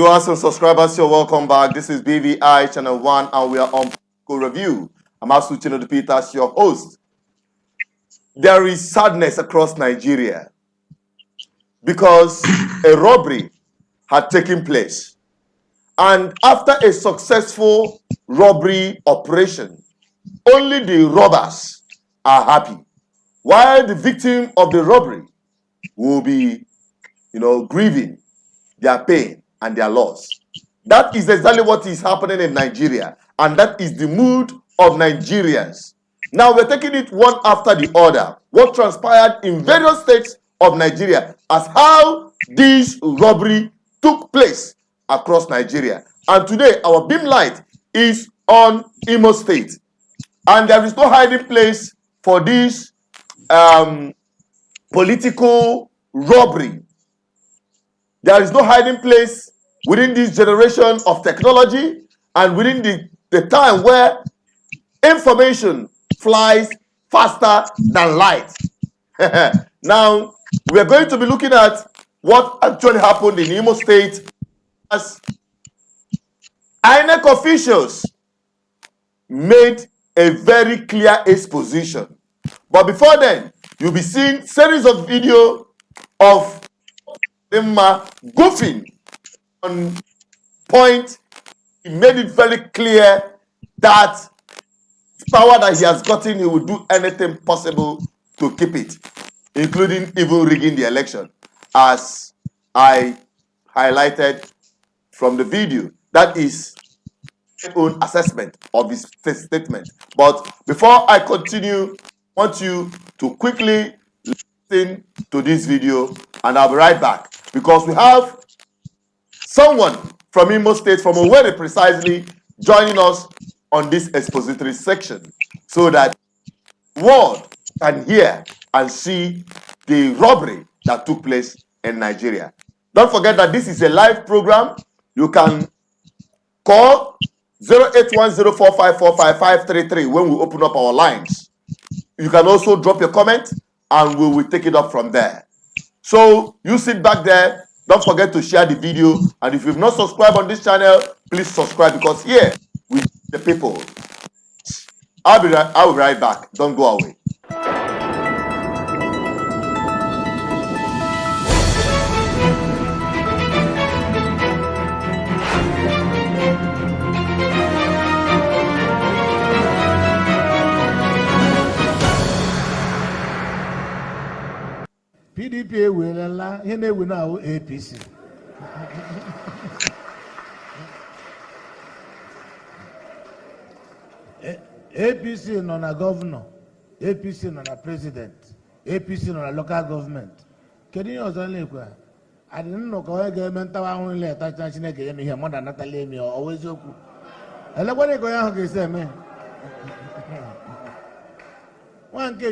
Viewers and subscribers, you're welcome back. This is BVI Channel 1 and we are on Go Review. I'm Asuchino Peters, your host. There is sadness across Nigeria because a robbery had taken place. And after a successful robbery operation, only the robbers are happy, while the victim of the robbery will be, grieving their pain and their loss. That is exactly what is happening in Nigeria, and that is the mood of Nigerians. Now we're taking it one after the other, what transpired in various states of Nigeria as how this robbery took place across Nigeria. And today our beam light is on Imo State, and there is no hiding place for this political robbery. There is no hiding place within this generation of technology and within the time where information flies faster than light. Now, we are going to be looking at what actually happened in Imo State as INEC officials made a very clear exposition. But before then, you'll be seeing series of video of Uzodinma goofing on point. He made it very clear that power that he has gotten, he will do anything possible to keep it, including even rigging the election, as I highlighted from the video. That is his own assessment of his statement. But before I continue, I want you to quickly listen to this video, and I'll be right back, because we have someone from Imo State, from Owerri precisely, joining us on this expository section so that the world can hear and see the robbery that took place in Nigeria. Don't forget that this is a live program. You can call 081045455533 when we open up our lines. You can also drop your comment and we will take it up from there. So you sit back there. Don't forget to share the video. And if you've not subscribed on this channel, please subscribe, because here we the people. I'll be right back. Don't go away. PDP will allow him now APC. APC non a governor, APC non a president, APC non a local government. Can you only I didn't know how government only let touch here more than Natalie or always yoku. I like what I go out and say, man. Now, the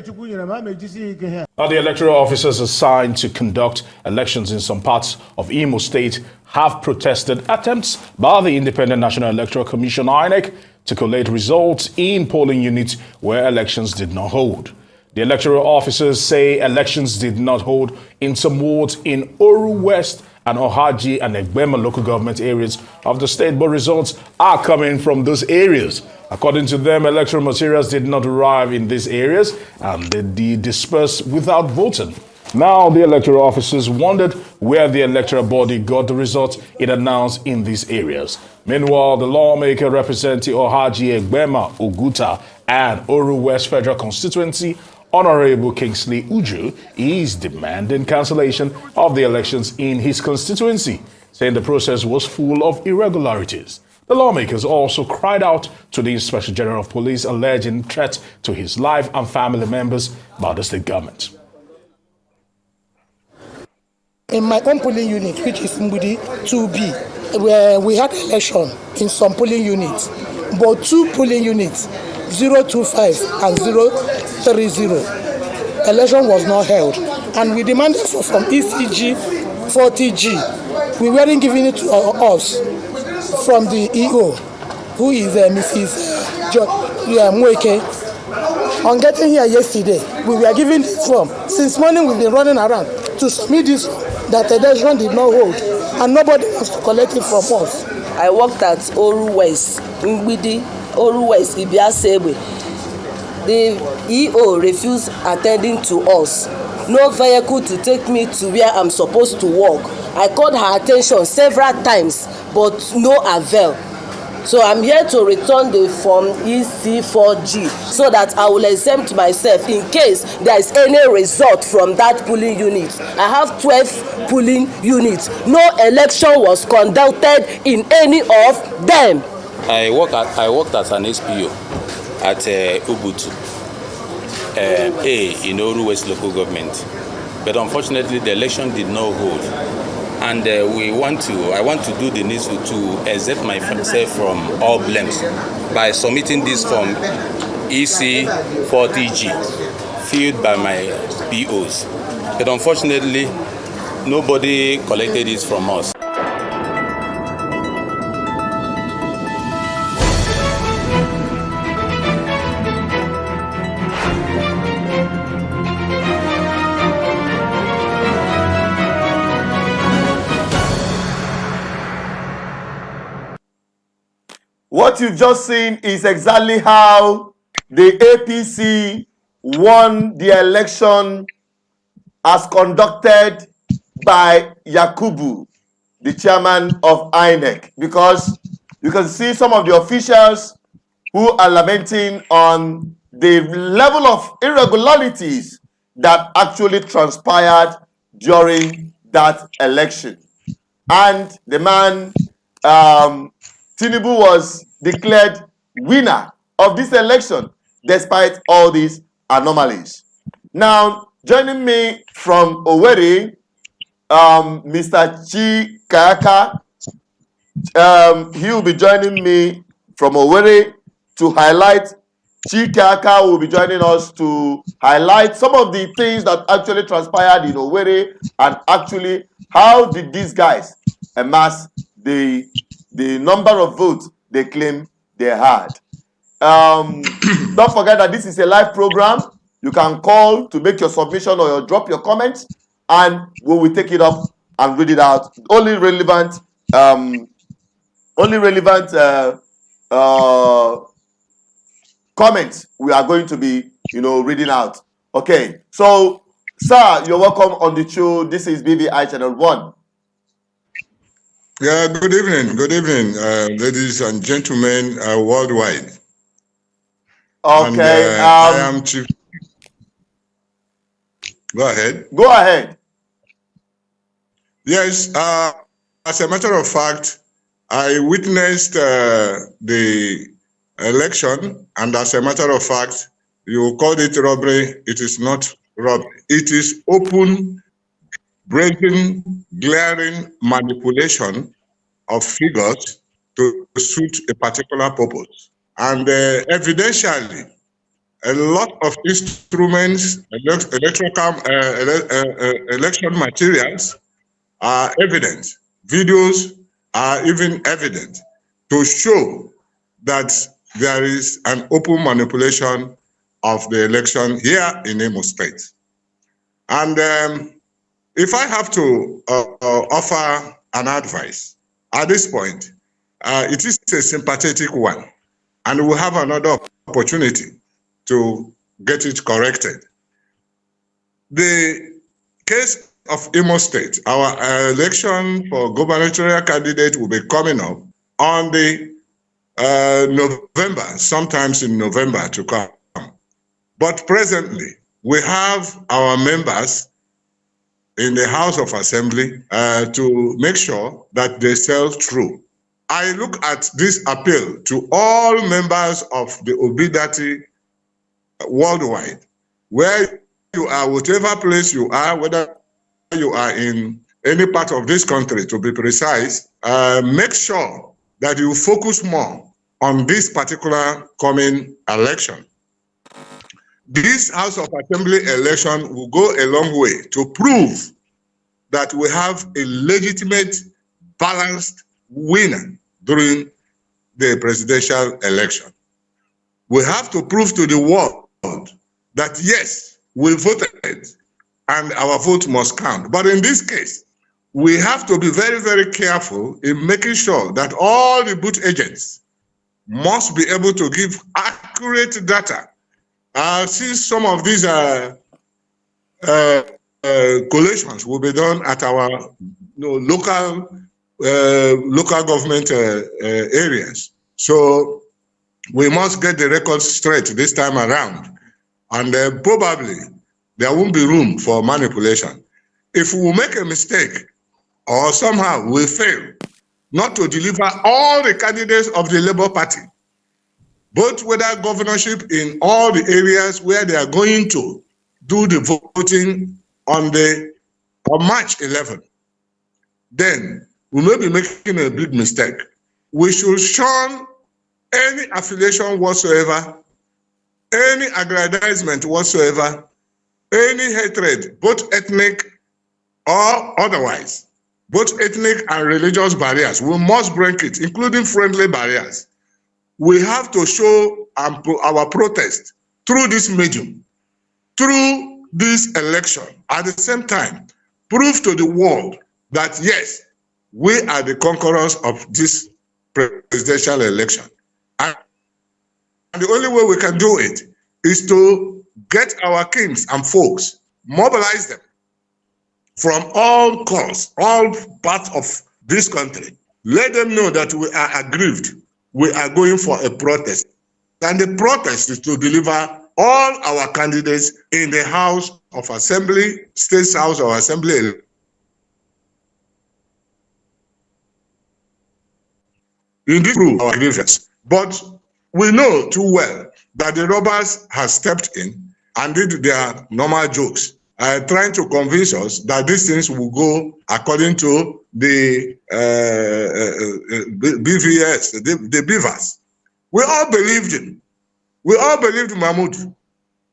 electoral officers assigned to conduct elections in some parts of Imo State have protested attempts by the Independent National Electoral Commission INEC to collate results in polling units where elections did not hold. The electoral officers say elections did not hold in some wards in Oru West and Ohaji and Egbema local government areas of the state, but results are coming from those areas. According to them, electoral materials did not arrive in these areas and they dispersed without voting. Now, the electoral officers wondered where the electoral body got the results it announced in these areas. Meanwhile, the lawmaker representing Ohaji, Egbema, Oguta, and Oru West Federal Constituency, Honorable Kingsley Uju, is demanding cancellation of the elections in his constituency, saying the process was full of irregularities. The lawmakers also cried out to the Inspector General of Police, alleging threats to his life and family members by the state government. In my own polling unit, which is Mbudi 2B, where we had election in some polling units, but two polling units, 025 and 030, election was not held. And we demanded from ECG 40G. We weren't giving it to us from the EO, who is Mrs. Mweke. On getting here yesterday, we were given this form. Since morning, we've been running around to submit this form that election did not hold. and nobody wants to collect it from us. I worked at Oru West, Ngbidi, Oru West, Ibiasegbe. The EO refused attending to us. No vehicle to take me to where I'm supposed to work. I called her attention several times, but no avail. So I'm here to return the form EC4G so that I will exempt myself in case there is any result from that polling unit. I have 12 polling units. No election was conducted in any of them. I worked as an SPO at Ubutu in Oru West local government, but unfortunately the election did not hold. And I want to do the needful to exempt myself from all blames by submitting this form EC40G filled by my POs. But unfortunately, nobody collected it from us. What you've just seen is exactly how the APC won the election as conducted by Yakubu, the chairman of INEC, because you can see some of the officials who are lamenting on the level of irregularities that actually transpired during that election. And the man, Tinubu, was declared winner of this election despite all these anomalies. Now, joining me from Owerri, Mr. Chikaka, he will be joining me from Owerri to highlight. Chikaka will be joining us to highlight some of the things that actually transpired in Owerri and actually how did these guys amass the number of votes they claim they had. Don't forget that this is a live program. You can call to make your submission or drop your comments, and we will take it up and read it out. Only relevant comments we are going to be, reading out. Okay, so sir, you're welcome on the show. This is BVI Channel 1. Yeah, good evening, ladies and gentlemen worldwide. Okay, and, I am Chief. Go ahead. Go ahead. Yes, as a matter of fact, I witnessed the election, and as a matter of fact, you called it robbery. It is not robbery. It is open, brazen, glaring manipulation of figures to suit a particular purpose. And evidentially, a lot of instruments, election materials are evident. Videos are even evident to show that there is an open manipulation of the election here in Imo State. And if I have to offer an advice at this point, it is a sympathetic one, and we'll have another opportunity to get it corrected. The case of Imo State, our election for gubernatorial candidate will be coming up on the November, sometimes in November to come. But presently, we have our members in the House of Assembly to make sure that they sell through. I look at this appeal to all members of the Obidati worldwide, where you are, whatever place you are, whether you are in any part of this country, to be precise, make sure that you focus more on this particular coming election. This House of Assembly election will go a long way to prove that we have a legitimate, balanced winner during the presidential election. We have to prove to the world that yes, we voted and our vote must count. But in this case, we have to be very, very careful in making sure that all the booth agents must be able to give accurate data. Since some of these collations will be done at our local government areas. So we must get the records straight this time around. And probably there won't be room for manipulation. If we make a mistake or somehow we fail not to deliver all the candidates of the Labour Party, both whether governorship in all the areas where they are going to do the voting on March 11, then we may be making a big mistake. We should shun any affiliation whatsoever, any aggrandizement whatsoever, any hatred, both ethnic or otherwise, both ethnic and religious barriers. We must break it, including friendly barriers. We have to show our protest through this medium, through this election. At the same time, prove to the world that yes, we are the conquerors of this presidential election. And the only way we can do it is to get our kings and folks, mobilize them from all corners, all parts of this country. Let them know that we are aggrieved. We are going for a protest. And the protest is to deliver all our candidates in the House of Assembly, State House of Assembly. In this prove our grievance. But we know too well that the robbers have stepped in and did their normal jokes, trying to convince us that these things will go according to the BVS, the beavers. We all believed him. We all believed Mahmoud.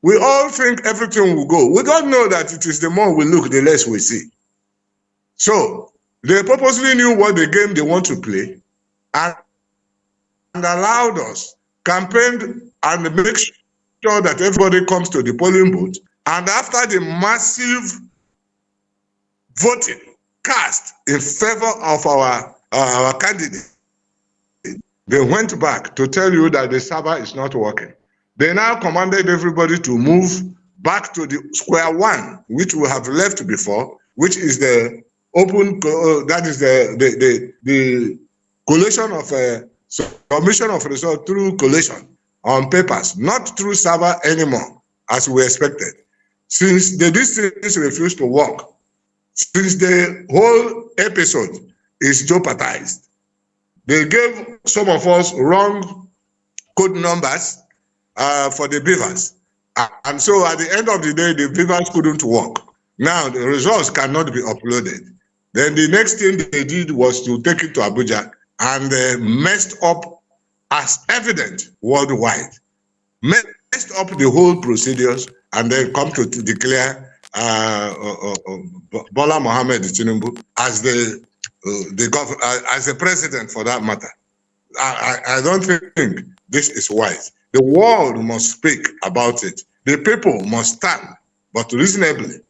We all think everything will go. We don't know that it is the more we look, the less we see. So they purposely knew what the game they want to play and allowed us, campaigned and make sure that everybody comes to the polling booth. And after the massive voting cast in favor of our candidate, they went back to tell you that the server is not working. They now commanded everybody to move back to the square one, which we have left before, which is the open, that is the collation of submission of result through collation on papers, not through server anymore, as we expected. Since these things refuse to work, since the whole episode is jeopardized, they gave some of us wrong code numbers for the beavers. And so at the end of the day, the beavers couldn't work. Now the results cannot be uploaded. Then the next thing they did was to take it to Abuja and messed up as evident worldwide. Messed up the whole procedures and then come to declare Bola Mohammed Tinubu as the president for that matter. I don't think this is wise. The world must speak about it. The people must stand, but reasonably,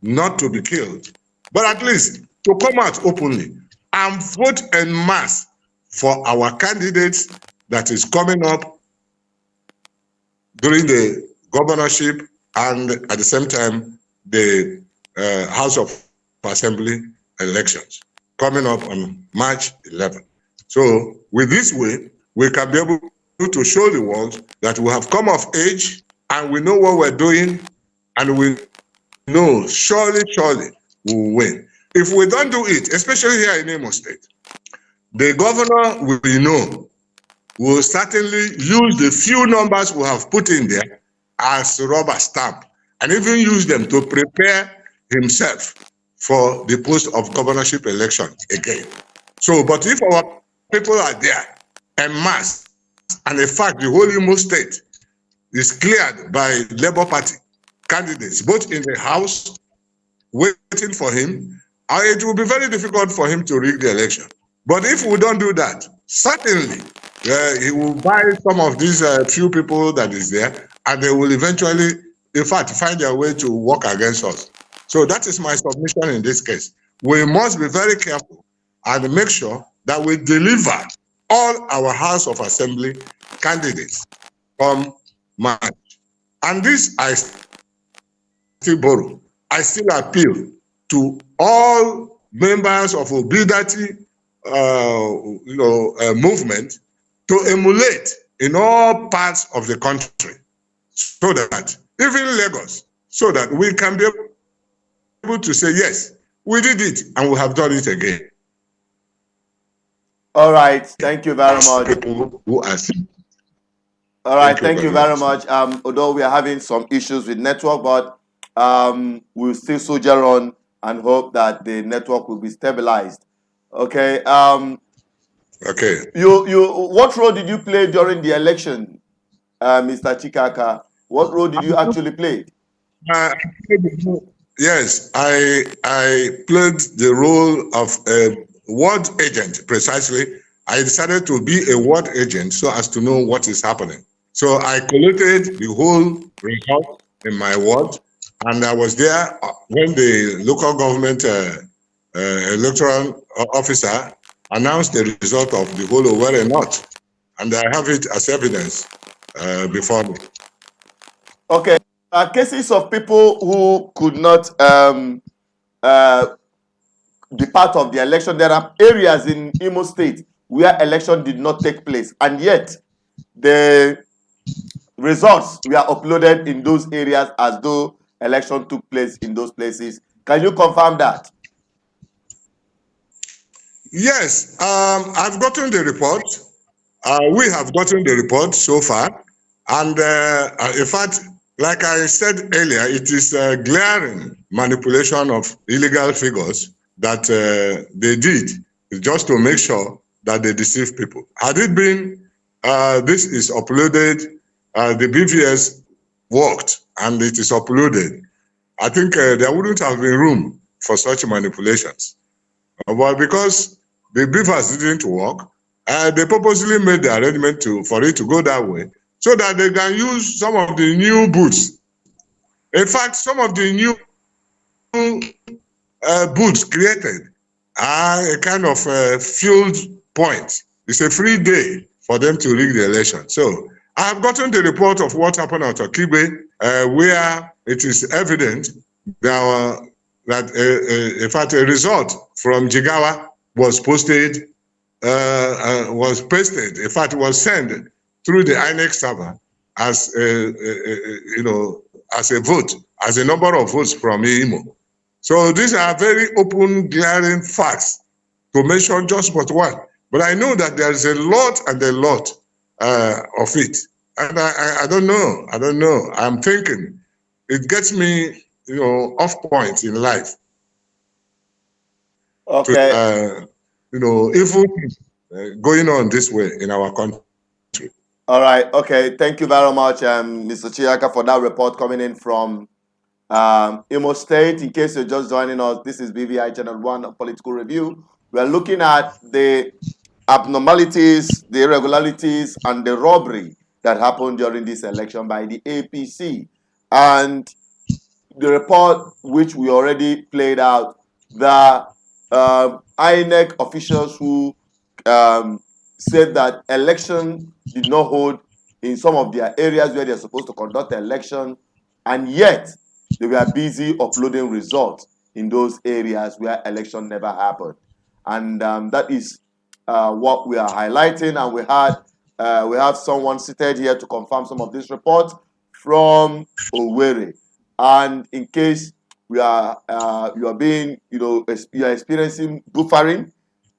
not to be killed, but at least to come out openly and vote en masse for our candidates that is coming up during the governorship and at the same time the House of Assembly elections coming up on March 11. So with this way, we can be able to show the world that we have come of age and we know what we're doing, and we know surely we will win. If we don't do it, especially here in Imo State, the governor will certainly use the few numbers we have put in there as rubber stamp and even use them to prepare himself for the post of governorship election again. So, but if our people are there en masse, and in fact the whole Imo State is cleared by Labour Party candidates, both in the House, waiting for him, it will be very difficult for him to rig the election. But if we don't do that, certainly he will buy some of these few people that is there, and they will eventually, in fact, find their way to work against us. So that is my submission in this case. we must be very careful and make sure that we deliver all our House of Assembly candidates from March. And this I still borrow. I still appeal to all members of Obidati movement to emulate in all parts of the country, so that even Lagos, so that we can be able to say, yes, we did it and we have done it again. All right, thank you very much. People who are all right, thank you very much. Although we are having some issues with network, but we'll still soldier on and hope that the network will be stabilized. Okay. Okay. What role did you play during the election, Mr. Chikaka? What role did you actually play? Yes, I played the role of a ward agent, precisely. I decided to be a ward agent so as to know what is happening. So I collated the whole result in my ward, and I was there when the local government electoral officer announced the result of the whole Owerri North, and I have it as evidence before me. Okay, cases of people who could not be part of the election. There are areas in Imo State where election did not take place, and yet the results were uploaded in those areas as though election took place in those places. Can you confirm that? Yes, I've gotten the report. We have gotten the report so far. And in fact, like I said earlier, it is a glaring manipulation of illegal figures that they did just to make sure that they deceive people. Had it been this is uploaded, the BVS worked and it is uploaded, I think there wouldn't have been room for such manipulations. But because the beavers didn't work, they purposely made the arrangement for it to go that way so that they can use some of the new booths. In fact, some of the new booths created are a kind of field point. It's a free day for them to rig the election. So I have gotten the report of what happened at Okigwe, where it is evident that in fact, a result from Jigawa was pasted. In fact, it was sent through the INEC server as as a vote, as a number of votes from Imo. So these are very open, glaring facts to mention just but one. But I know that there is a lot and a lot of it, and I don't know. I don't know. I'm thinking it gets me, off point in life. Okay. Evil going on this way in our country. All right. Okay. Thank you very much, Mr. Chiaka, for that report coming in from Imo State. In case you're just joining us, this is BVI Channel 1 Political Review. We're looking at the abnormalities, the irregularities, and the robbery that happened during this election by the APC. And the report, which we already played out, the INEC officials who said that election did not hold in some of their areas where they're supposed to conduct the election, and yet they were busy uploading results in those areas where election never happened. And that is what we are highlighting, and we have someone seated here to confirm some of this report from Owerri. And in case you are being, you are experiencing buffering,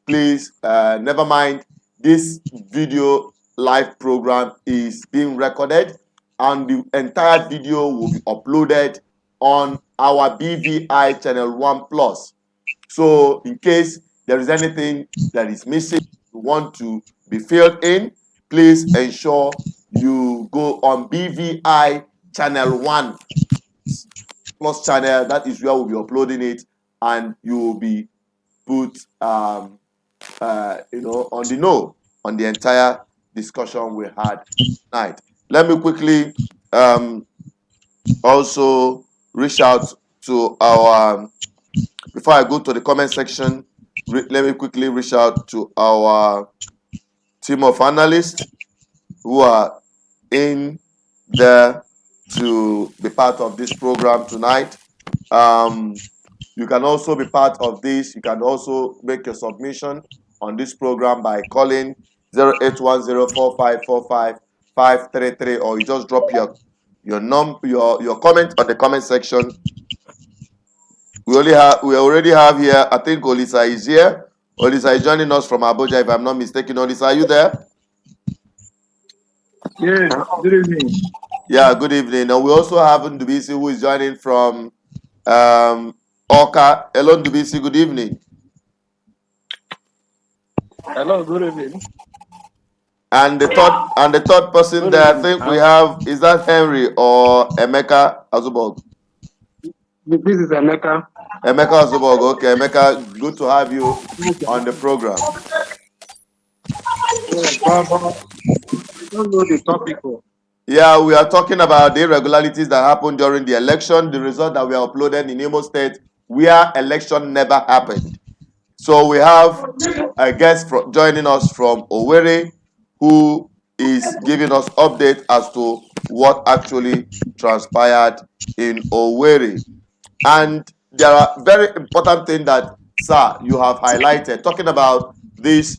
please never mind. This video live program is being recorded, and the entire video will be uploaded on our BVI Channel 1 Plus. So in case there is anything that is missing, you want to be filled in, please ensure you go on BVI Channel 1 Plus channel. That is where we'll be uploading it, and you will be put on the know on the entire discussion we had tonight. Let me quickly also reach out to our Before I go to the comment section, let me quickly reach out to our team of analysts who are in there to be part of this program tonight. You can also be part of this. You can also make a submission on this program by calling 08104545533, or you just drop your comment on the comment section. We already have here, I think Olisa is here. Olisa is joining us from Abuja, if I'm not mistaken. Olisa, are you there? Yes, good evening. Yeah, good evening. And we also have Ndubisi, who is joining from Oka. Hello, Ndubisi, good evening. Hello, good evening. And the third person Good there, I evening. think we have, is that Henry or Emeka Azubog? This is Emeka. Emeka Azubog, okay. Emeka, good to have you on the program. I don't know the topic. Yeah, we are talking about the irregularities that happened during the election, the result that we are uploaded in Imo State, where election never happened. So we have a guest joining us from Owerri, who is giving us update as to what actually transpired in Owerri. And there are very important things that, sir, you have highlighted, talking about this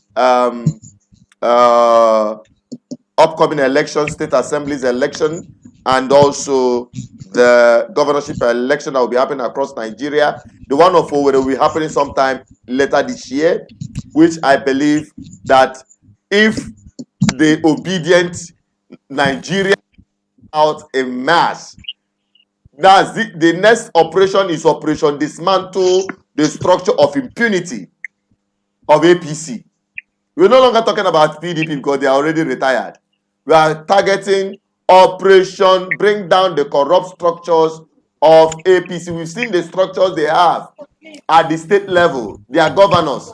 upcoming election, state assemblies election, and also the governorship election that will be happening across Nigeria. The one of Owerri will be happening sometime later this year, which I believe that if the obedient Nigeria out in mass, that's the next operation is Operation Dismantle the structure of impunity of APC. We're no longer talking about PDP because they are already retired. We are targeting Operation Bring Down the Corrupt Structures of APC. We've seen the structures they have at the state level. They are governors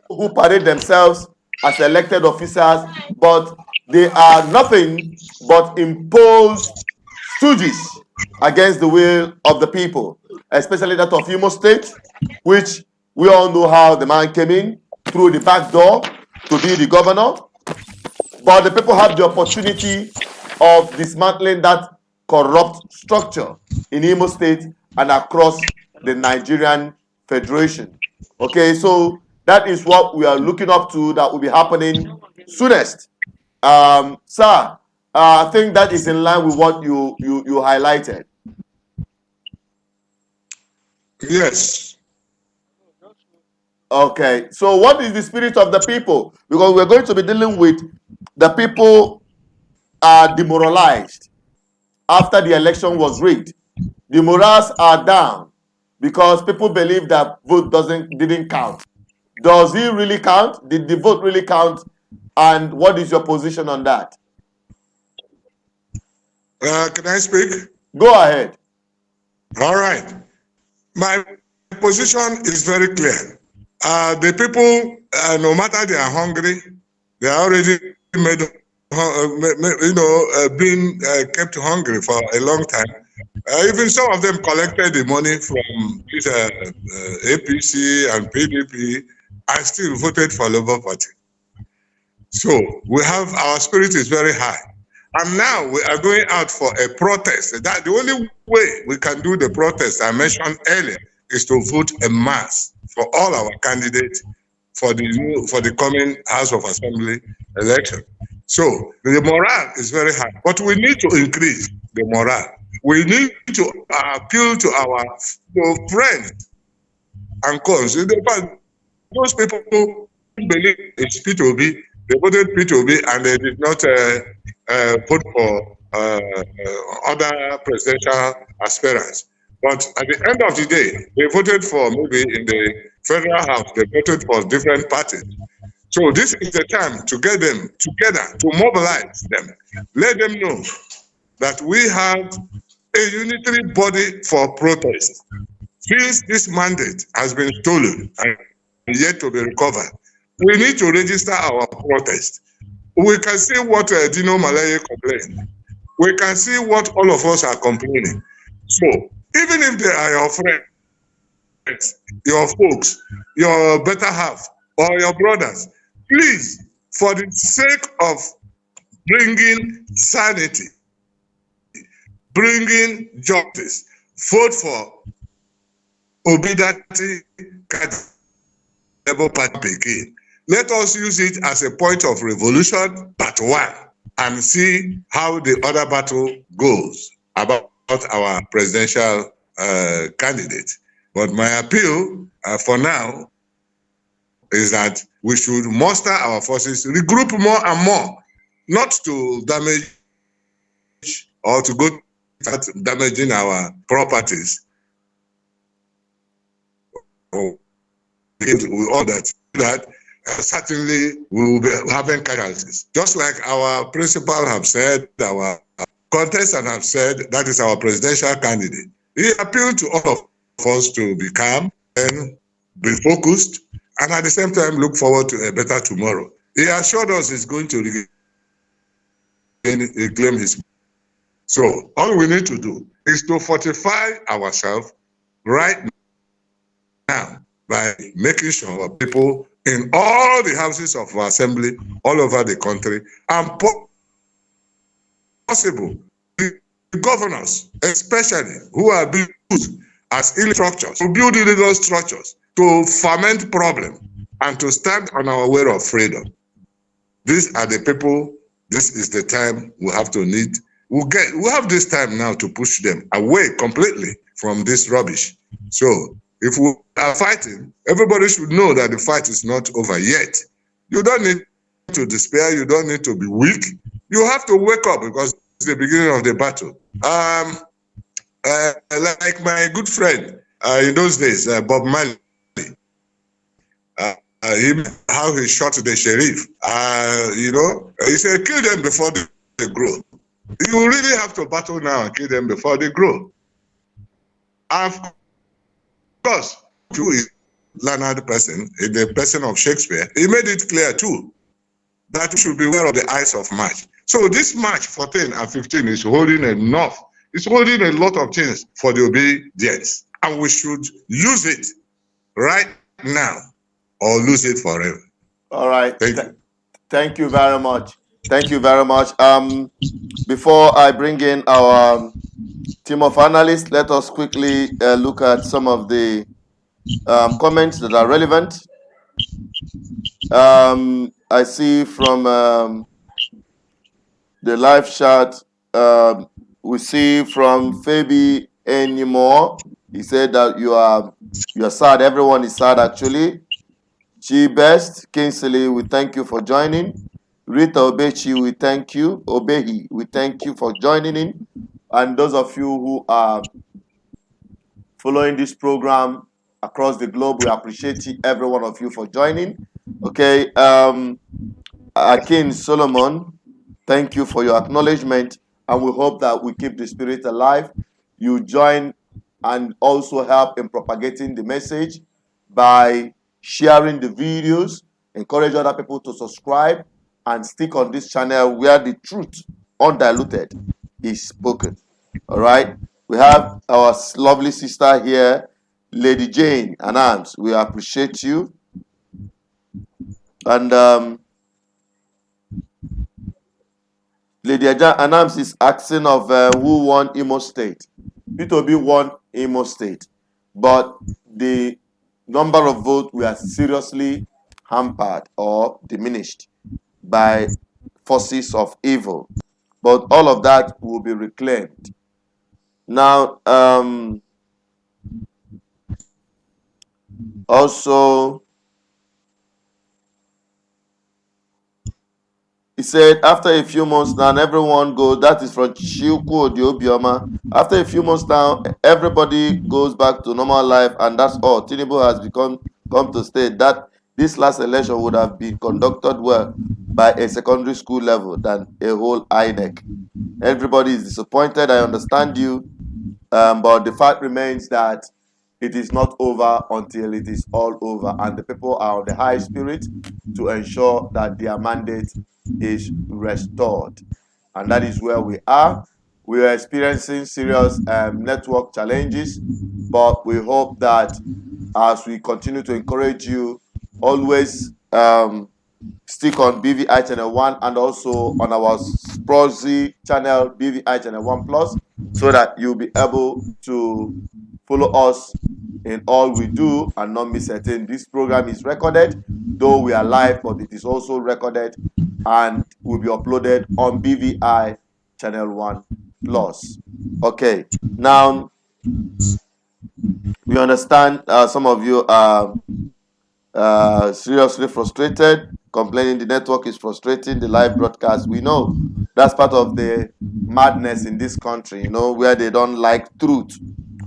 who parade themselves as elected officers, but they are nothing but imposed stooges against the will of the people, especially that of Imo State, which we all know how the man came in through the back door to be the governor. But the people have the opportunity of dismantling that corrupt structure in Imo State and across the Nigerian Federation. Okay, so that is what we are looking up to, that will be happening soonest. Sir, I think that is in line with what you highlighted. Yes. Okay, so what is the spirit of the people? Because we're going to be dealing with the people are demoralized after the election was rigged. The morals are down because people believe that vote didn't count. Does it really count? Did the vote really count? And what is your position on that? Can I speak? Go ahead. All right. My position is very clear. The people, no matter they are hungry, they are already being kept hungry for a long time. Even some of them collected the money from this APC and PDP and still voted for Labour Party. So we have, our spirit is very high. And now we are going out for a protest. That the only way we can do the protest I mentioned earlier is to vote en masse for all our candidates for the coming House of Assembly election. So the morale is very high, but we need to increase the morale. We need to appeal to our friends and cons. Those people who believe it's P2B, they voted P2B and they did not vote for other presidential aspirants. But at the end of the day, they voted for, maybe in the federal house, they voted for different parties. So this is the time to get them together, to mobilize them. Let them know that we have a unitary body for protest. Since this mandate has been stolen and yet to be recovered, we need to register our protest. We can see what Dino Malaye complained. We can see what all of us are complaining. So even if they are your friends, your folks, your better half, or your brothers, please, for the sake of bringing sanity, bringing justice, vote for Obidati Labour Party again. Let us use it as a point of revolution, battle one, and see how the other battle goes about our presidential candidate. But my appeal for now is that we should muster our forces, regroup more and more, not to damage or to go start damaging our properties. Or all that certainly we will be having casualties. Just like our principal have said, our contestant have said, that is our presidential candidate. He appealed to all of us to be calm and be focused, and at the same time look forward to a better tomorrow. He assured us he's going to reclaim his. So all we need to do is to fortify ourselves right now by making sure people in all the houses of our assembly all over the country, and possible the governors, especially who are being used as illegal structures, to build illegal structures, to ferment problem, and to stand on our way of freedom. These are the people. This is the time we have to need. We have this time now to push them away completely from this rubbish. So if we are fighting, everybody should know that the fight is not over yet. You don't need to despair. You don't need to be weak. You have to wake up, because it's the beginning of the battle. Like my good friend in those days, Bob Marley, how he shot the sheriff. He said, kill them before they grow. You really have to battle now and kill them before they grow. Of course, who is Leonard person, in the person of Shakespeare, he made it clear too that we should be aware of the eyes of March. So this March 14 and 15 is holding enough. It's holding a lot of things for the obedience, and we should use it right now or lose it forever. All right. Thank you. Thank you very much. Thank you very much. Before I bring in our team of analysts, let us quickly look at some of the comments that are relevant. I see from the live chat, we see from Fabi anymore. He said that you are sad. Everyone is sad actually. Chi Best, Kingsley, we thank you for joining. Rita Obechi, we thank you. Obehi, we thank you for joining in. And those of you who are following this program across the globe, we appreciate every one of you for joining. Okay, Akin Solomon, thank you for your acknowledgement, and we hope that we keep the spirit alive. You join and also help in propagating the message by sharing the videos, encourage other people to subscribe and stick on this channel where the truth, undiluted, is spoken. All right. We have our lovely sister here, Lady Jane Anams. We appreciate you. And Lady Anams is asking of who won Imo State. P2B won Imo State, but the number of votes were seriously hampered or diminished by forces of evil. But all of that will be reclaimed. Now, also, he said, after a few months now, everyone goes, that is from Chiuku Odiobioma. After a few months now, everybody goes back to normal life, and that's all. Tinubu has come to state that this last election would have been conducted well by a secondary school level than a whole INEC. Everybody is disappointed. I understand you. But the fact remains that it is not over until it is all over, and the people are on the high spirit to ensure that their mandate is restored. And that is where we are. We are experiencing serious network challenges, but we hope that as we continue to encourage you, always stick on BVI Channel 1 and also on our Sprozy channel, BVI Channel 1 Plus, so that you'll be able to follow us in all we do and not miss a thing. This program is recorded, though we are live, but it is also recorded and will be uploaded on BVI Channel 1 Plus. Okay, now we understand some of you are seriously frustrated, complaining the network is frustrating, the live broadcast. We know that's part of the madness in this country, where they don't like truth,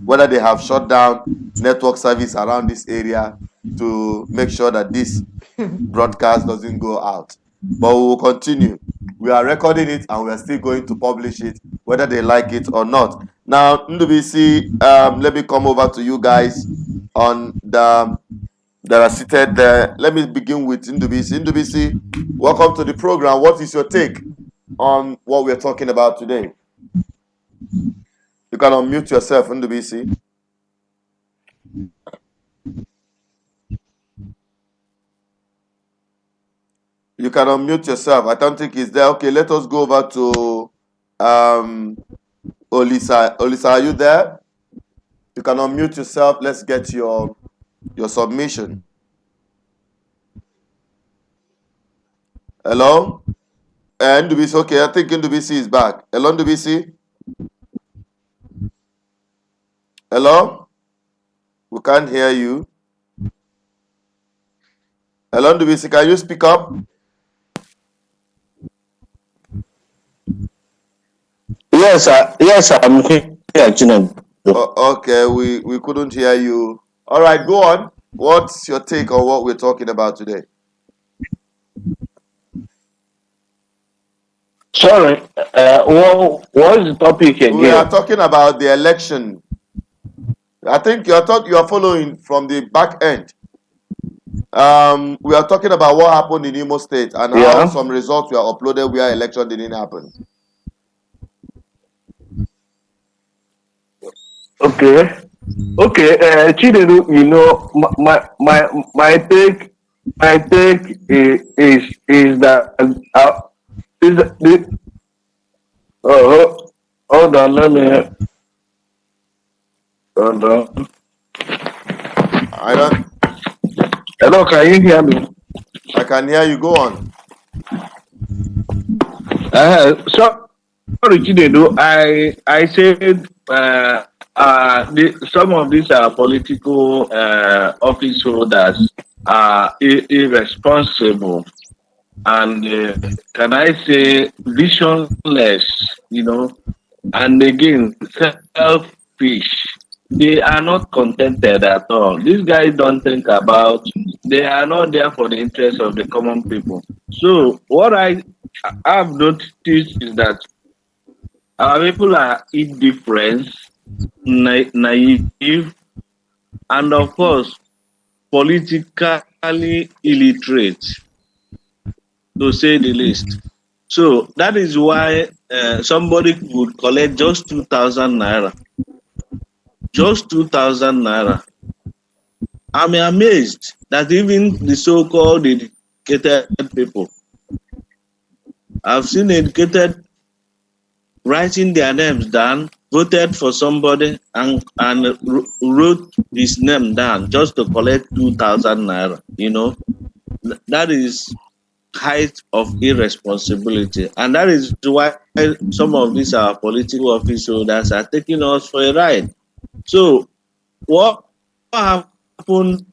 whether they have shut down network service around this area to make sure that this broadcast doesn't go out. But we will continue. We are recording it and we are still going to publish it, whether they like it or not. Now, Ndubisi, let me come over to you guys on the that are seated there. Let me begin with Ndubisi. Ndubisi, welcome to the program. What is your take on what we're talking about today? You can unmute yourself, Ndubisi. You can unmute yourself. I don't think he's there. Okay, let us go over to Olisa. Olisa, are you there? You can unmute yourself. Let's get your submission. Hello? Ndubisi, okay, I think Ndubisi is back. Hello, Ndubisi? Hello? We can't hear you. Hello, Ndubisi, can you speak up? Yes, I'm here, Chinedu. Okay, we couldn't hear you. All right, go on. What's your take on what we're talking about today? Sorry, what is the topic again? We are talking about the election. I think you are following from the back end. We are talking about what happened in Imo State and how some results were uploaded where election didn't happen. Okay, Chinedu, my take is that hold on, let me hold on. I don't. Hello, can you hear me? I can hear you. Go on. Sorry, Chinedu, I said some of these are political office holders are irresponsible and can I say visionless, and again selfish. They are not contented at all. These guys don't think about. They are not there for the interest of the common people. So what I have noticed is that our people are indifferent, naive, and of course, politically illiterate, to say the least. So that is why somebody would collect just 2,000 naira. Just 2,000 naira. I'm amazed that even the so-called educated people, I've seen educated writing their names down, voted for somebody and wrote his name down just to collect 2,000 naira. That is height of irresponsibility, and that is why some of these our political office holders are taking us for a ride. So what happened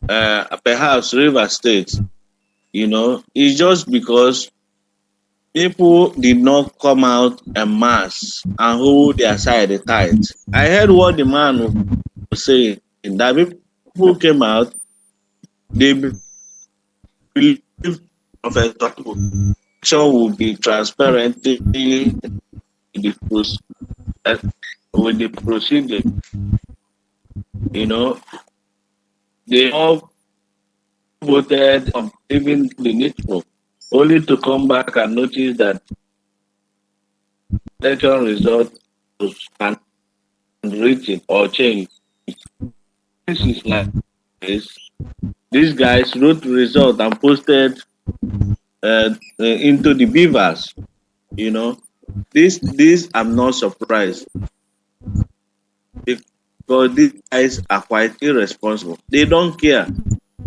perhaps River State, is just because people did not come out en masse and hold their side tight. I heard what the man was saying, that people came out, they believe of a election will be transparent with the procedure. They all voted on even the network, only to come back and notice that election result was handwritten or changed. is like this. These guys wrote the result and posted into the beavers. You know, this I'm not surprised because these guys are quite irresponsible. They don't care,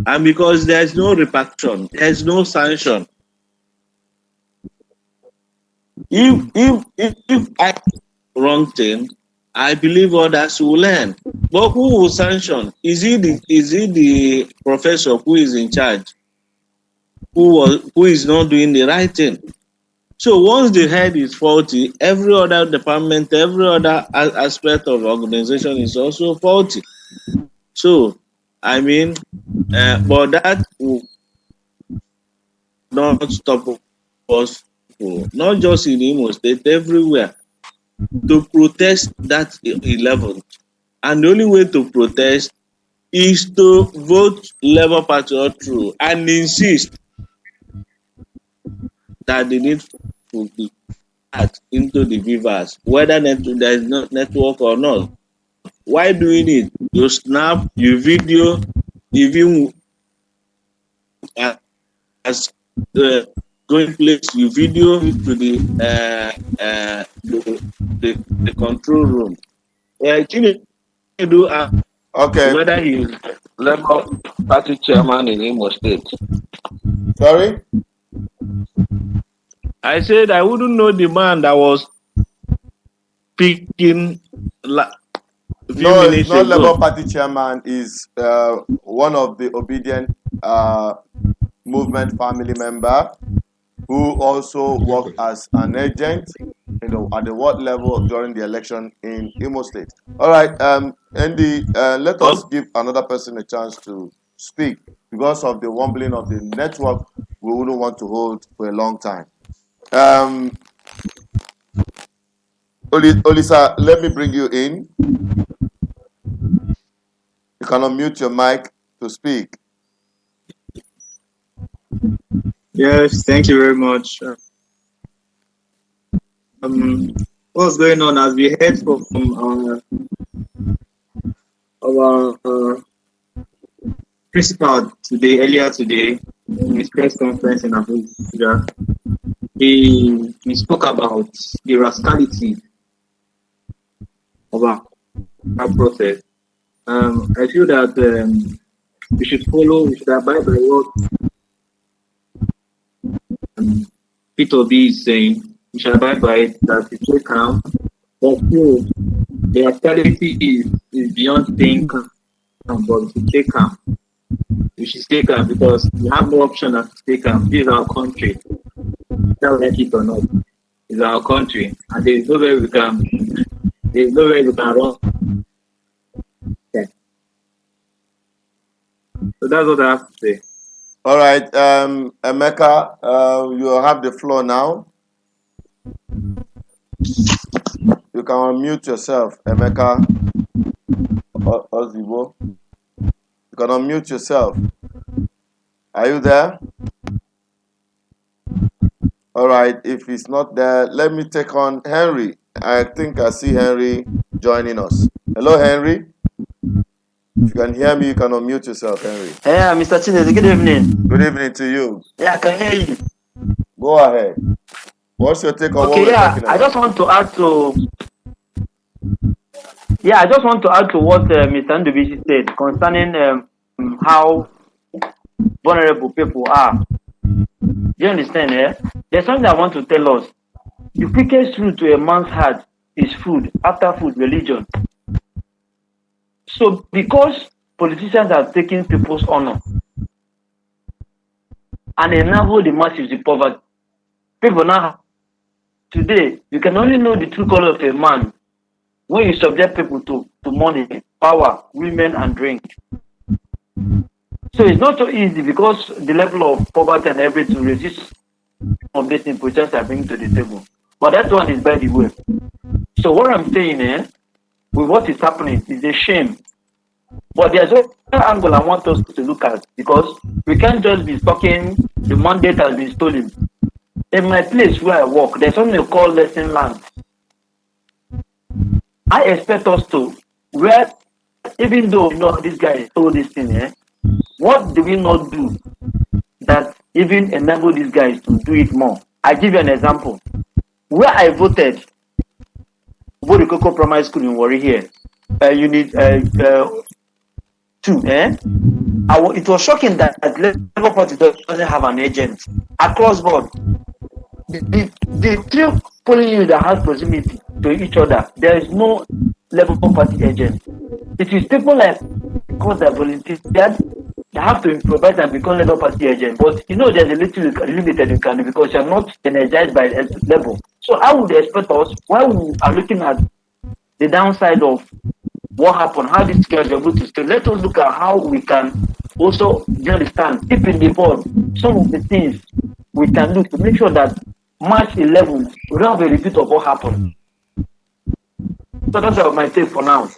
and because there's no repercussion, there's no sanction. If I do wrong thing, I believe others will learn. But who will sanction? Is it the professor who is in charge, who is not doing the right thing? So once the head is faulty, every other department, every other aspect of organization is also faulty. So I mean, but that will not stop us, not just in Imo State, everywhere, to protest that 11th. And the only way to protest is to vote Labour Party all through and insist that they need to be added into the beavers, whether there is no network or not. Why doing it? You snap, you video, even as going place, you video to the control room. Okay. Whether he is Labour Party chairman in Imo State. Sorry? I said I wouldn't know the man that was speaking No, it's not Labour Party chairman. Is one of the obedient movement family member who also worked as an agent at the ward level during the election in Imo State. All right, Andy, let us give another person a chance to speak. Because of the wobbling of the network, we wouldn't want to hold for a long time. Olisa, let me bring you in. You can unmute your mic to speak. Yes, thank you very much. What's going on? As we heard from our principal earlier today, in his press conference in Abuja, he spoke about the rascality of our process. I feel that we should abide by what Peter B is saying. We should abide by it, that we stay calm. But still, the rascality is beyond staying calm, but we should stay calm. We should stay calm because we have no option than to stay calm. This is our country. Whether we like it or not, it's our country, and there is nowhere we can run. Yeah. So that's what I have to say. All right, Emeka, you have the floor now. You can unmute yourself, Emeka Ozibo. You can unmute yourself. Are you there? All right, if he's not there, let me take on Henry. I think I see Henry joining us. Hello, Henry. If you can hear me, you can unmute yourself, Henry. Yeah, Mr. Chinese, good evening. Good evening to you. Yeah, I can hear you. Go ahead. What's your take on what we're talking about? I just want to add to what Mr. Ndubishi said concerning how vulnerable people are. Do you understand? There's something I want to tell us. The quickest route to a man's heart is food. After food, religion. So because politicians are taking people's honor and enable the masses with poverty, people now, today, you can only know the true color of a man when you subject people to money, power, women, and drink. So it's not so easy because the level of poverty and everything to resist of this impotence I bring to the table. But that one is by the way. So what I'm saying with what is happening is a shame. But there's another angle I want us to look at because we can't just be talking the mandate has been stolen. In my place where I work, there's something called lesson land. I expect us to, where that even though this guy told this thing, what do we not do that even enable these guys to do it more? I give you an example. Where I voted, Bodikoko Primary School in Warri here, unit 2, it was shocking that Labour Party doesn't have an agent across board. The three polling units that has proximity to each other, there is no Labour Party agent. It is people like, because they volunteered, they have to improvise and become Labour Party agent. But there's a little limited you can do because you're not energized by Labour. So I would expect us, while we are looking at the downside of what happened, how these guys are able to stay, let us look at how we can also understand, keep in the board some of the things we can do to make sure that March 11, we don't have a repeat of what happened. So that's what my take for now.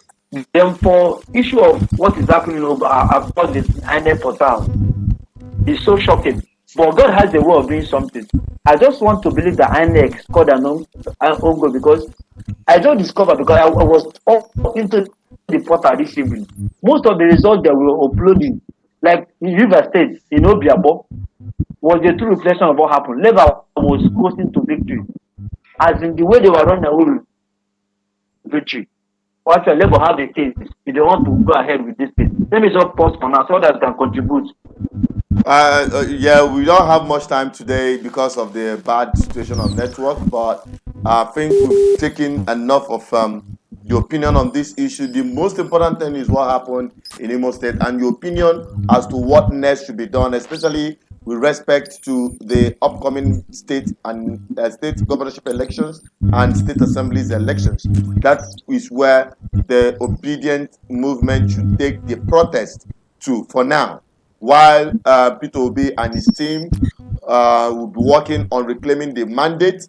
Then for issue of what is happening across the INEC portal, it's so shocking. But God has a way of doing something. I just want to believe that INEC scored an own goal because I just discovered, because I was up into the portal this evening. Most of the results that we were uploading, like in River State, in Obiabo, was the true reflection of what happened. Labour was coasting to victory. As in the way they were running the whole victory. Or actually, Labour have a case. If they want to go ahead with this thing. Let me just pause for now so that can contribute. Yeah, we don't have much time today because of the bad situation of network, but I think we've taken enough of the opinion on this issue. The most important thing is what happened in Imo State and your opinion as to what next should be done, especially with respect to the upcoming state and state governorship elections and state assemblies elections. That is where the obedient movement should take the protest to for now. While Peter Obi and his team will be working on reclaiming the mandate,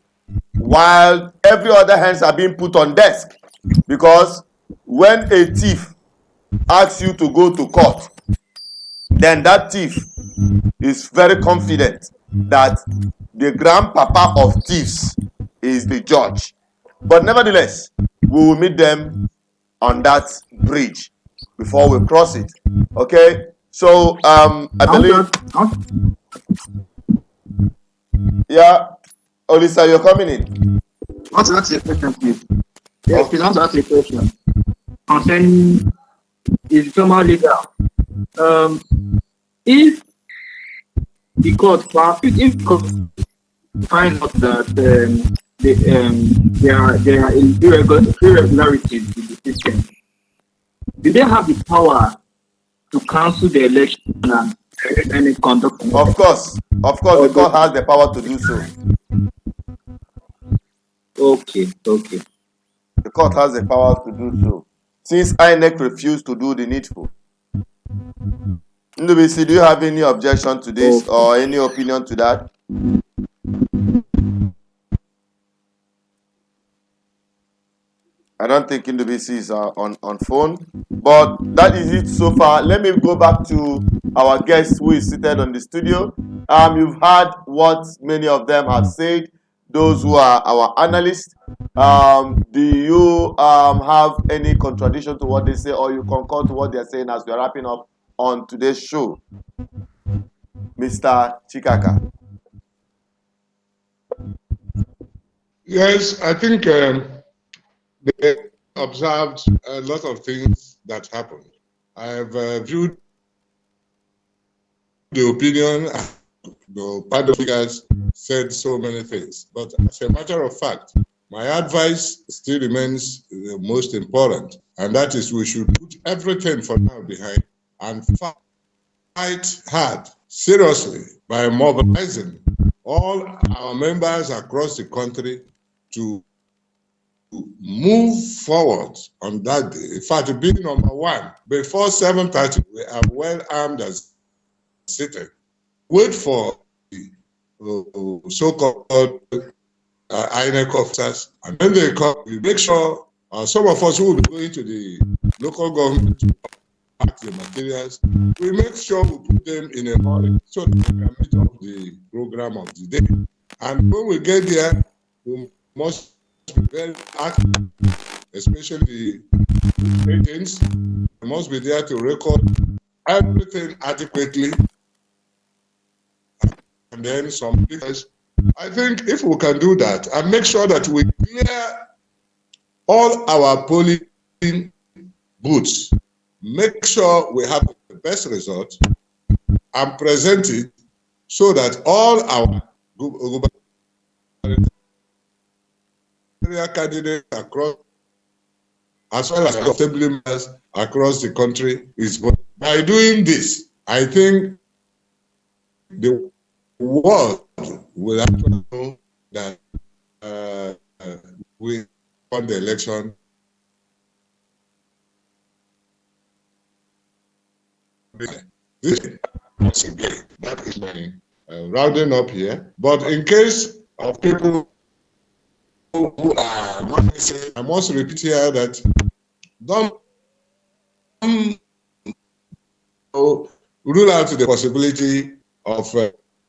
while every other hands are being put on desk. Because when a thief asks you to go to court, then that thief is very confident that the grandpapa of thieves is the judge. But nevertheless, we will meet them on that bridge before we cross it. Okay? So I believe, yeah, Olisa, you're coming in. I want to ask you a question, please. Yes, please, I want to ask you a question concerning is formal legal. If the court finds out that there are irregularities in the system, do they have the power to cancel the election and any conduct? Of course, the court has the power to do so. Okay. The court has the power to do so. Since INEC refused to do the needful. NWC, do you have any objection to this or any opinion to that? I don't think NWC is on phone, but that is it so far. Let me go back to our guest who is seated on the studio. You've heard what many of them have said, those who are our analysts. Do you have any contradiction to what they say, or you concur to what they're saying as we're wrapping up on today's show? Mr. Chikaka. Yes, I think they observed a lot of things that happened. I have viewed the opinion. The part of you guys said so many things, but as a matter of fact, my advice still remains the most important, and that is we should put everything for now behind and fight hard, seriously, by mobilizing all our members across the country to move forward on that day. In fact, being number one, before 7:30, we are well armed as sitting. Wait for the so-called INEC officers, and when they come, we make sure some of us who will be going to the local government to pack the materials, we make sure we put them in a hurry so that we can meet up the program of the day. And when we get there, we must be very active, especially the agents, must be there to record everything adequately. And then some because I think if we can do that and make sure that we clear all our polling booths, make sure we have the best result and present it so that all our gubernatorial candidates across, as well as assembly members across the country, is voted. By doing this, I think the world will actually know that we won the election. Once again, that is my rounding up here. But in case of people who are not listening, I must repeat here that don't rule out the possibility of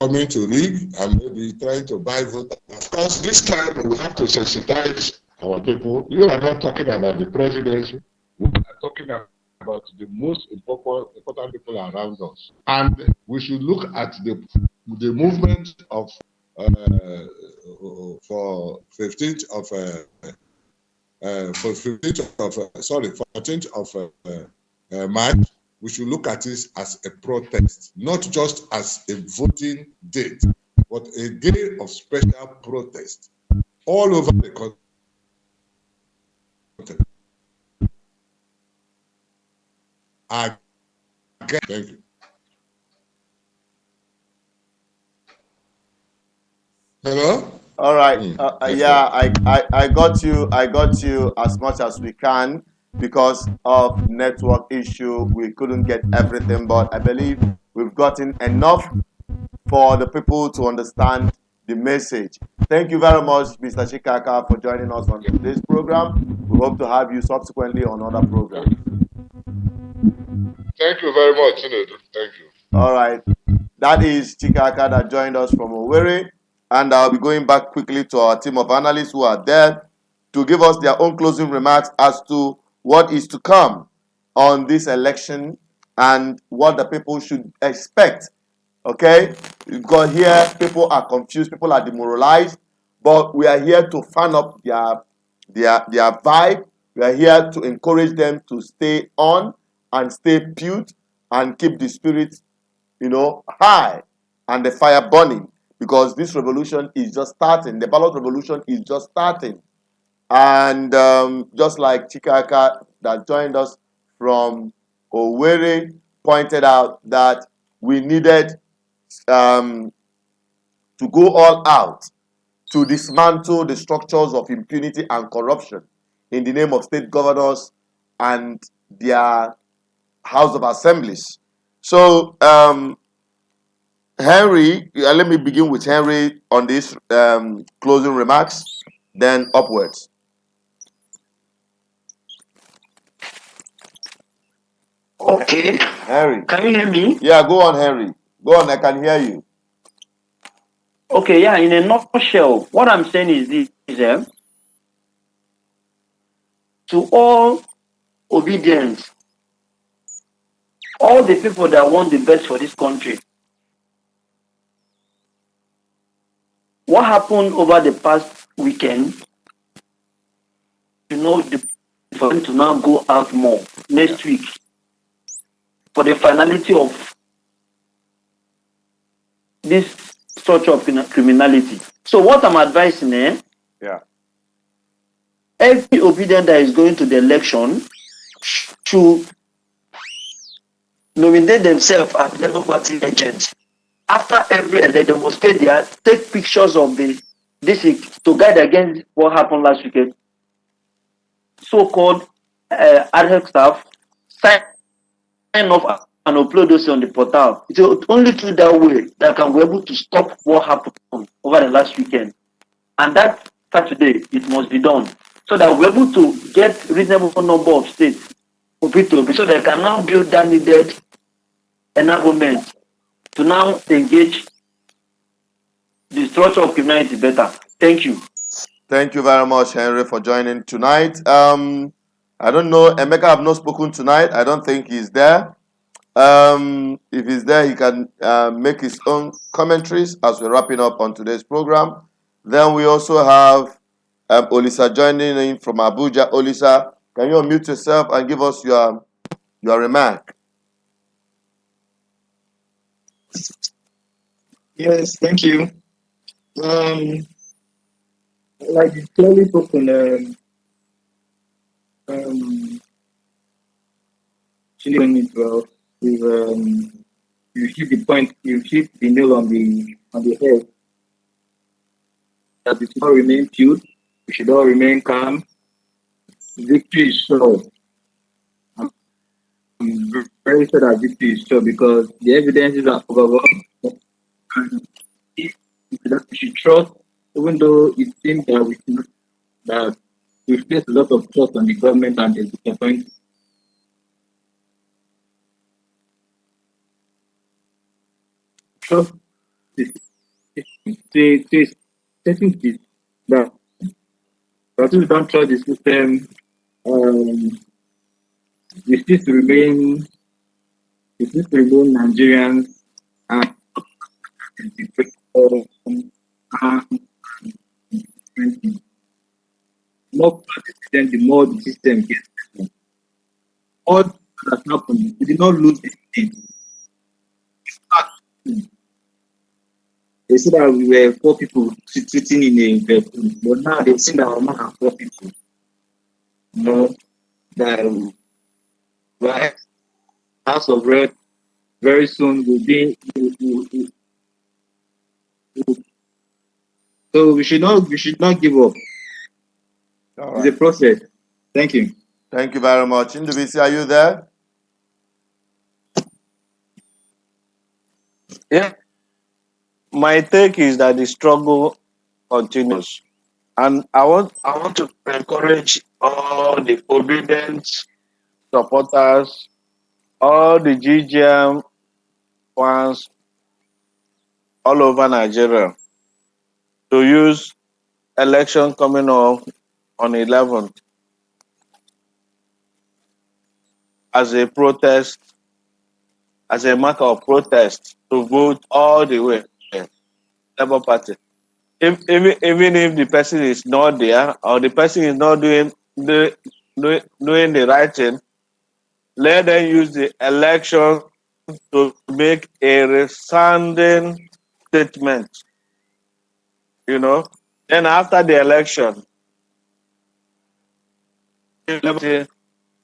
coming to league and maybe trying to buy vote. Of course, this time we have to sensitize our people. You are not talking about the presidency. We are talking about the most important people around us. And we should look at the movement of for 14th of March. We should look at this as a protest, not just as a voting date, but a day of special protest all over the country. Again, thank you. Hello? All right. Yeah, I got you. I got you as much as we can. Because of network issue, we couldn't get everything, but I believe we've gotten enough for the people to understand the message. Thank you very much, Mr. Chikaka, for joining us on today's program. We hope to have you subsequently on other programs. Thank you very much, Chinedu. Thank you. All right. That is Chikaka that joined us from Owerri. And I'll be going back quickly to our team of analysts who are there to give us their own closing remarks as to what is to come on this election and what the people should expect. Okay? Because here people are confused, people are demoralized, but we are here to fan up their vibe. We are here to encourage them to stay on and stay put and keep the spirit, high and the fire burning, because this revolution is just starting. The ballot revolution is just starting. And just like Chikaka that joined us from Owerri pointed out that we needed to go all out to dismantle the structures of impunity and corruption in the name of state governors and their House of Assemblies. So, Henry, let me begin with Henry on these closing remarks, then upwards. Okay. Henry. Can you hear me? Yeah, go on, Henry. Go on, I can hear you. Okay, yeah, in a nutshell, what I'm saying is this, to all obedience, all the people that want the best for this country, what happened over the past weekend, for them to now go out more next week for the finality of this structure of criminality. So what I'm advising, every obedient that is going to the election should nominate themselves as democratic agents. After every election, they must stay there, take pictures of this to guide against what happened last weekend. So-called ad hoc staff sign off and upload those on the portal. It's only through that way that can be able to stop what happened over the last weekend. And that Saturday, it must be done. So that we're able to get reasonable number of states for people, so they can now build that needed enablement to now engage the structure of criminality better. Thank you. Thank you very much, Henry, for joining tonight. I don't know. Emeka have not spoken tonight. I don't think he's there. If he's there, he can make his own commentaries as we're wrapping up on today's program. Then we also have Olisa joining in from Abuja. Olisa, can you unmute yourself and give us your remark? Yes, thank you. Like it's clearly spoken, doing it well. You hit the point, you hit the nail on the head. That we should all remain cute, we should all remain calm. Victory is sure. I'm very sure that victory is sure because the evidences are overwhelming. We should trust, even though it seems that we've placed a lot of trust on the government and the disappointment. Trust setting this that if we don't trust the system, we still remain Nigerians and more persistent, the more the system gets. All that happened, we did not lose anything. They said that we were 4 people sitting in a bedroom, but now they say that we're more than 4 people. You know, that right House of Red very soon will be. So we should not give up. It's a process. Thank you. Thank you very much. Ndubisi, are you there? Yeah. My take is that the struggle continues. And I want to encourage all the obedient supporters, all the GGM fans all over Nigeria to use election coming up on 11th as a protest, as a mark of protest to vote all the way Labour Party. Even if the person is not there or the person is not doing the right thing, let them use the election to make a resounding statement. You know, then after the election, Labour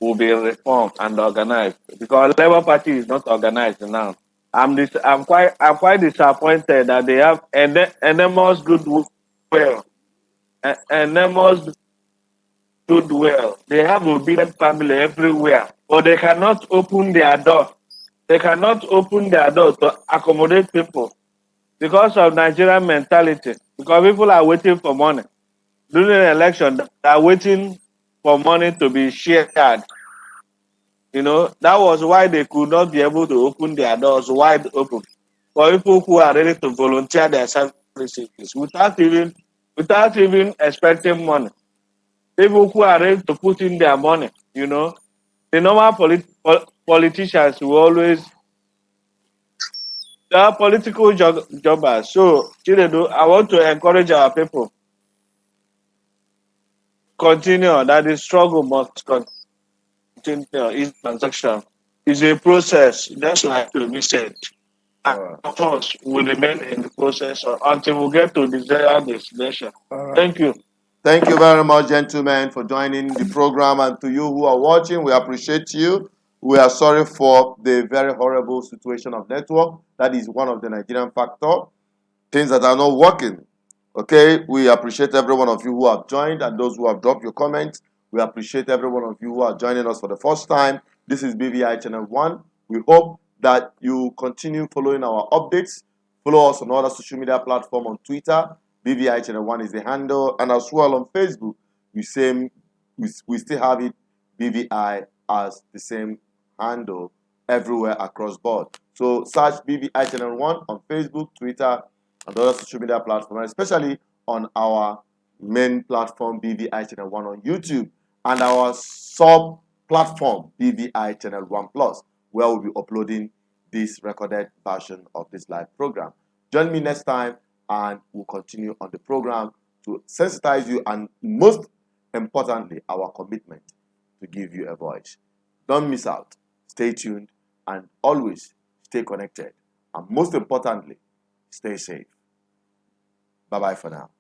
will be reformed and organized because Labour Party is not organized now. I'm quite disappointed that they have enormous goodwill. Enormous goodwill. They have obedient family everywhere, but they cannot open their door. They cannot open their door to accommodate people because of Nigerian mentality. Because people are waiting for money. During an election, they are waiting for money to be shared. You know, that was why they could not be able to open their doors wide open for people who are ready to volunteer their services without even expecting money. People who are ready to put in their money, you know. The normal politicians will always, they are political jobbers. So, Chinedu, I want to encourage our people. Continue, that the struggle must continue. Is transaction is a process, just like we said. And of course, we remain in the process until we get to the desired destination. Thank you. Thank you very much, gentlemen, for joining the program. And to you who are watching, we appreciate you. We are sorry for the very horrible situation of network. That is one of the Nigerian factor. Things that are not working. Okay, we appreciate every one of you who have joined and those who have dropped your comments. We appreciate every one of you who are joining us for the first time. This is BVI Channel 1. We hope that you continue following our updates. Follow us on other social media platforms on Twitter. BVI Channel 1 is the handle. And as well on Facebook, we still have it, BVI, as the same handle everywhere across board. So search BVI Channel 1 on Facebook, Twitter, and other social media platforms, especially on our main platform, BVI Channel 1 on YouTube. and our sub platform BVI Channel 1 Plus, where we'll be uploading this recorded version of this live program. Join me next time and we'll continue on the program to sensitize you, and most importantly, our commitment to give you a voice. Don't miss out. Stay tuned and always stay connected. And most importantly, stay safe. Bye-bye for now.